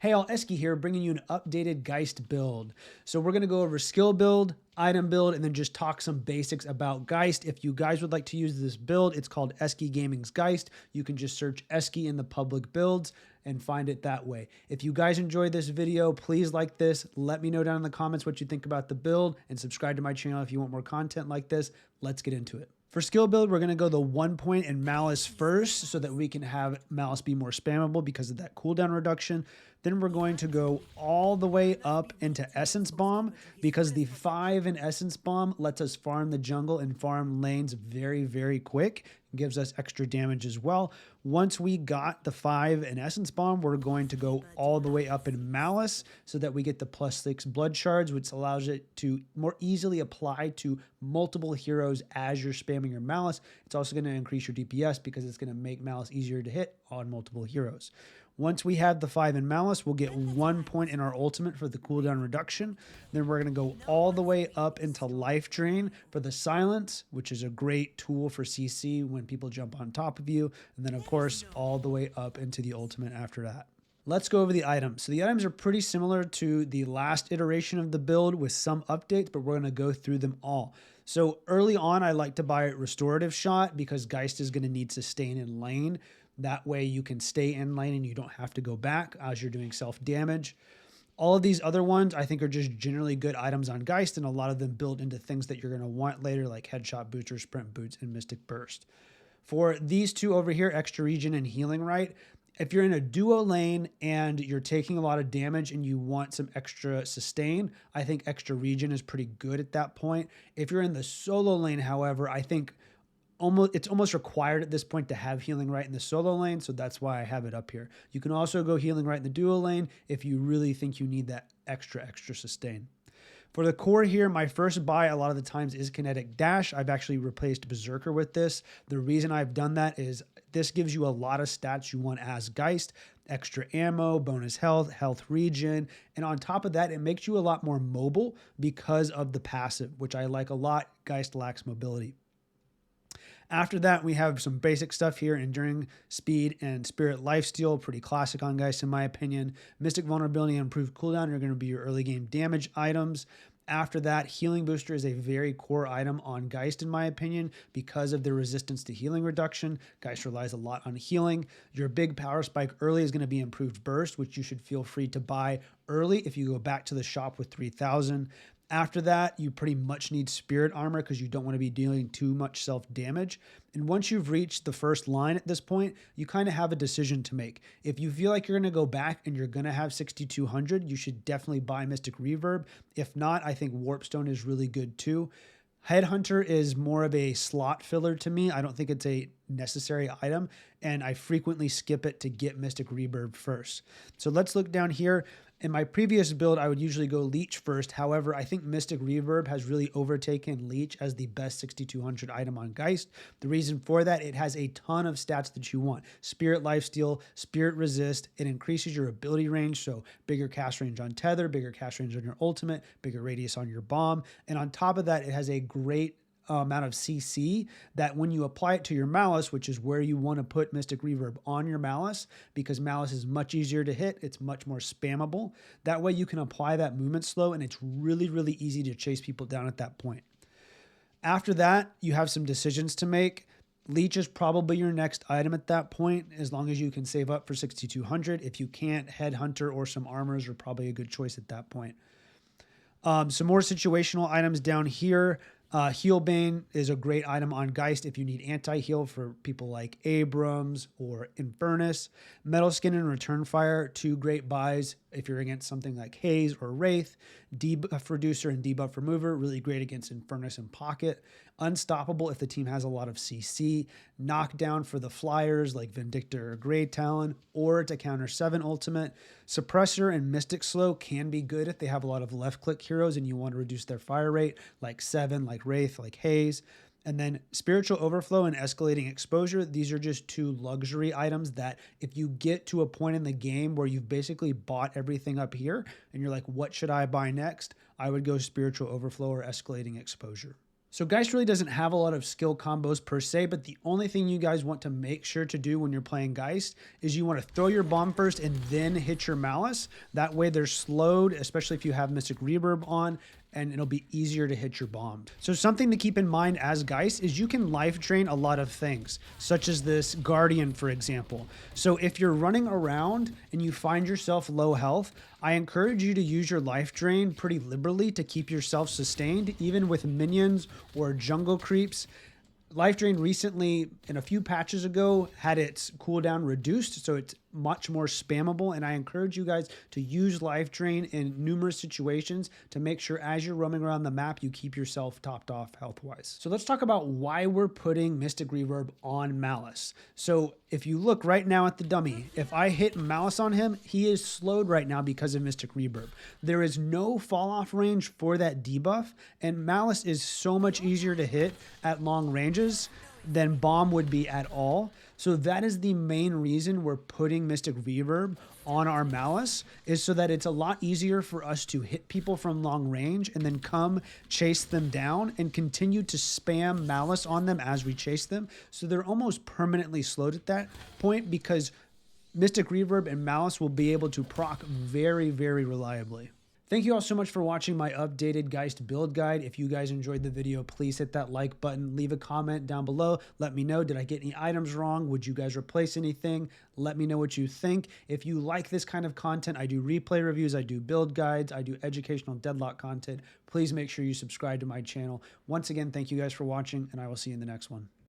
Hey all, Eski here, bringing you an updated Geist build. So we're going to go over skill build, item build, and then just talk some basics about Geist. If you guys would like to use this build, it's called Eski Gaming's Geist. You can just search Eski in the public builds and find it that way. If you guys enjoyed this video, please like this. Let me know down in the comments what you think about the build, and subscribe to my channel if you want more content like this. Let's get into it. For skill build, we're going to go the 1 point in Malice first so that we can have Malice be more spammable because of that cooldown reduction. Then we're going to go all the way up into Essence Bomb because the 5 in Essence Bomb lets us farm the jungle and farm lanes very, very quick. It gives us extra damage as well. Once we got the 5 in Essence Bomb, we're going to go all the way up in Malice so that we get the +6 blood shards, which allows it to more easily apply to multiple heroes as you're spamming your Malice. It's also going to increase your DPS because it's going to make Malice easier to hit on multiple heroes. Once we have the 5 in Malice, we'll get 1 point in our ultimate for the cooldown reduction. Then we're going to go all the way up into Life Drain for the Silence, which is a great tool for CC when people jump on top of you. And then, of course, all the way up into the ultimate after that. Let's go over the items. So the items are pretty similar to the last iteration of the build with some updates, but we're going to go through them all. So early on, I like to buy Restorative Shot because Geist is going to need Sustain in lane. That way you can stay in lane and you don't have to go back as you're doing self-damage. All of these other ones I think are just generally good items on Geist, and a lot of them build into things that you're going to want later, like Headshot Boots or Sprint Boots and Mystic Burst. For these two over here, Extra Regen and Healing Right, if you're in a duo lane and you're taking a lot of damage and you want some extra sustain, I think Extra Regen is pretty good at that point. If you're in the solo lane, however, I think it's almost required at this point to have Healing Right in the solo lane, so that's why I have it up here. You can also go Healing Right in the duo lane if you really think you need that extra sustain. For the core here, my first buy a lot of the times is Kinetic Dash. I've actually replaced Berserker with this. The reason I've done that is this gives you a lot of stats you want as Geist: extra ammo, bonus health, health regen, and on top of that, it makes you a lot more mobile because of the passive, which I like a lot. Geist lacks mobility. After that, we have some basic stuff here: Enduring Speed and Spirit Lifesteal, pretty classic on Geist in my opinion. Mystic Vulnerability and Improved Cooldown are going to be your early game damage items. After that, Healing Booster is a very core item on Geist in my opinion because of the resistance to healing reduction. Geist relies a lot on healing. Your big power spike early is going to be Improved Burst, which you should feel free to buy early if you go back to the shop with 3,000. After that, you pretty much need Spirit Armor because you don't want to be dealing too much self-damage. And once you've reached the first line at this point, you kind of have a decision to make. If you feel like you're going to go back and you're going to have 6,200, you should definitely buy Mystic Reverb. If not, I think Warpstone is really good too. Headhunter is more of a slot filler to me. I don't think it's a necessary item, and I frequently skip it to get Mystic Reverb first. So let's look down here. In my previous build, I would usually go Leech first. However, I think Mystic Reverb has really overtaken Leech as the best 6,200 item on Geist. The reason for that, it has a ton of stats that you want. Spirit Lifesteal, Spirit Resist, it increases your ability range, so bigger cast range on Tether, bigger cast range on your ultimate, bigger radius on your bomb. And on top of that, it has a great amount of CC that when you apply it to your Malice, which is where you want to put Mystic Reverb on your Malice, because Malice is much easier to hit, it's much more spammable. That way you can apply that movement slow, and it's really, really easy to chase people down at that point. After that, you have some decisions to make. Leech is probably your next item at that point, as long as you can save up for 6,200. If you can't, Headhunter or some armors are probably a good choice at that point. Some more situational items down here. Healbane is a great item on Geist if you need anti-heal for people like Abrams or Infernus. Metal Skin and Return Fire, two great buys if you're against something like Haze or Wraith. Debuff Reducer and Debuff Remover, really great against Infernus and Pocket. Unstoppable if the team has a lot of CC. Knockdown for the flyers like Vindictor or Grey Talon, or to counter 7 ultimate. Suppressor and Mystic Slow can be good if they have a lot of left click heroes and you want to reduce their fire rate, like 7, like Wraith, like Haze. And then Spiritual Overflow and Escalating Exposure. These are just two luxury items that if you get to a point in the game where you've basically bought everything up here and you're like, what should I buy next? I would go Spiritual Overflow or Escalating Exposure. So Geist really doesn't have a lot of skill combos per se, but the only thing you guys want to make sure to do when you're playing Geist is you want to throw your bomb first and then hit your Malice. That way they're slowed, especially if you have Mystic Reverb on, and it'll be easier to hit your bomb. So something to keep in mind as Geist is you can life drain a lot of things, such as this Guardian, for example. So if you're running around and you find yourself low health, I encourage you to use your life drain pretty liberally to keep yourself sustained, even with minions or jungle creeps. Life Drain recently, in a few patches ago, had its cooldown reduced, so it's much more spammable, and I encourage you guys to use Life Drain in numerous situations to make sure as you're roaming around the map, you keep yourself topped off health-wise. So let's talk about why we're putting Mystic Reverb on Malice. So if you look right now at the dummy, if I hit Malice on him, he is slowed right now because of Mystic Reverb. There is no fall-off range for that debuff, and Malice is so much easier to hit at long ranges than Bomb would be at all. So that is the main reason we're putting Mystic Reverb on our Malice, is so that it's a lot easier for us to hit people from long range and then come chase them down and continue to spam Malice on them as we chase them. So they're almost permanently slowed at that point because Mystic Reverb and Malice will be able to proc very, very reliably. Thank you all so much for watching my updated Geist build guide. If you guys enjoyed the video, please hit that like button. Leave a comment down below. Let me know, did I get any items wrong? Would you guys replace anything? Let me know what you think. If you like this kind of content, I do replay reviews, I do build guides, I do educational Deadlock content. Please make sure you subscribe to my channel. Once again, thank you guys for watching, and I will see you in the next one.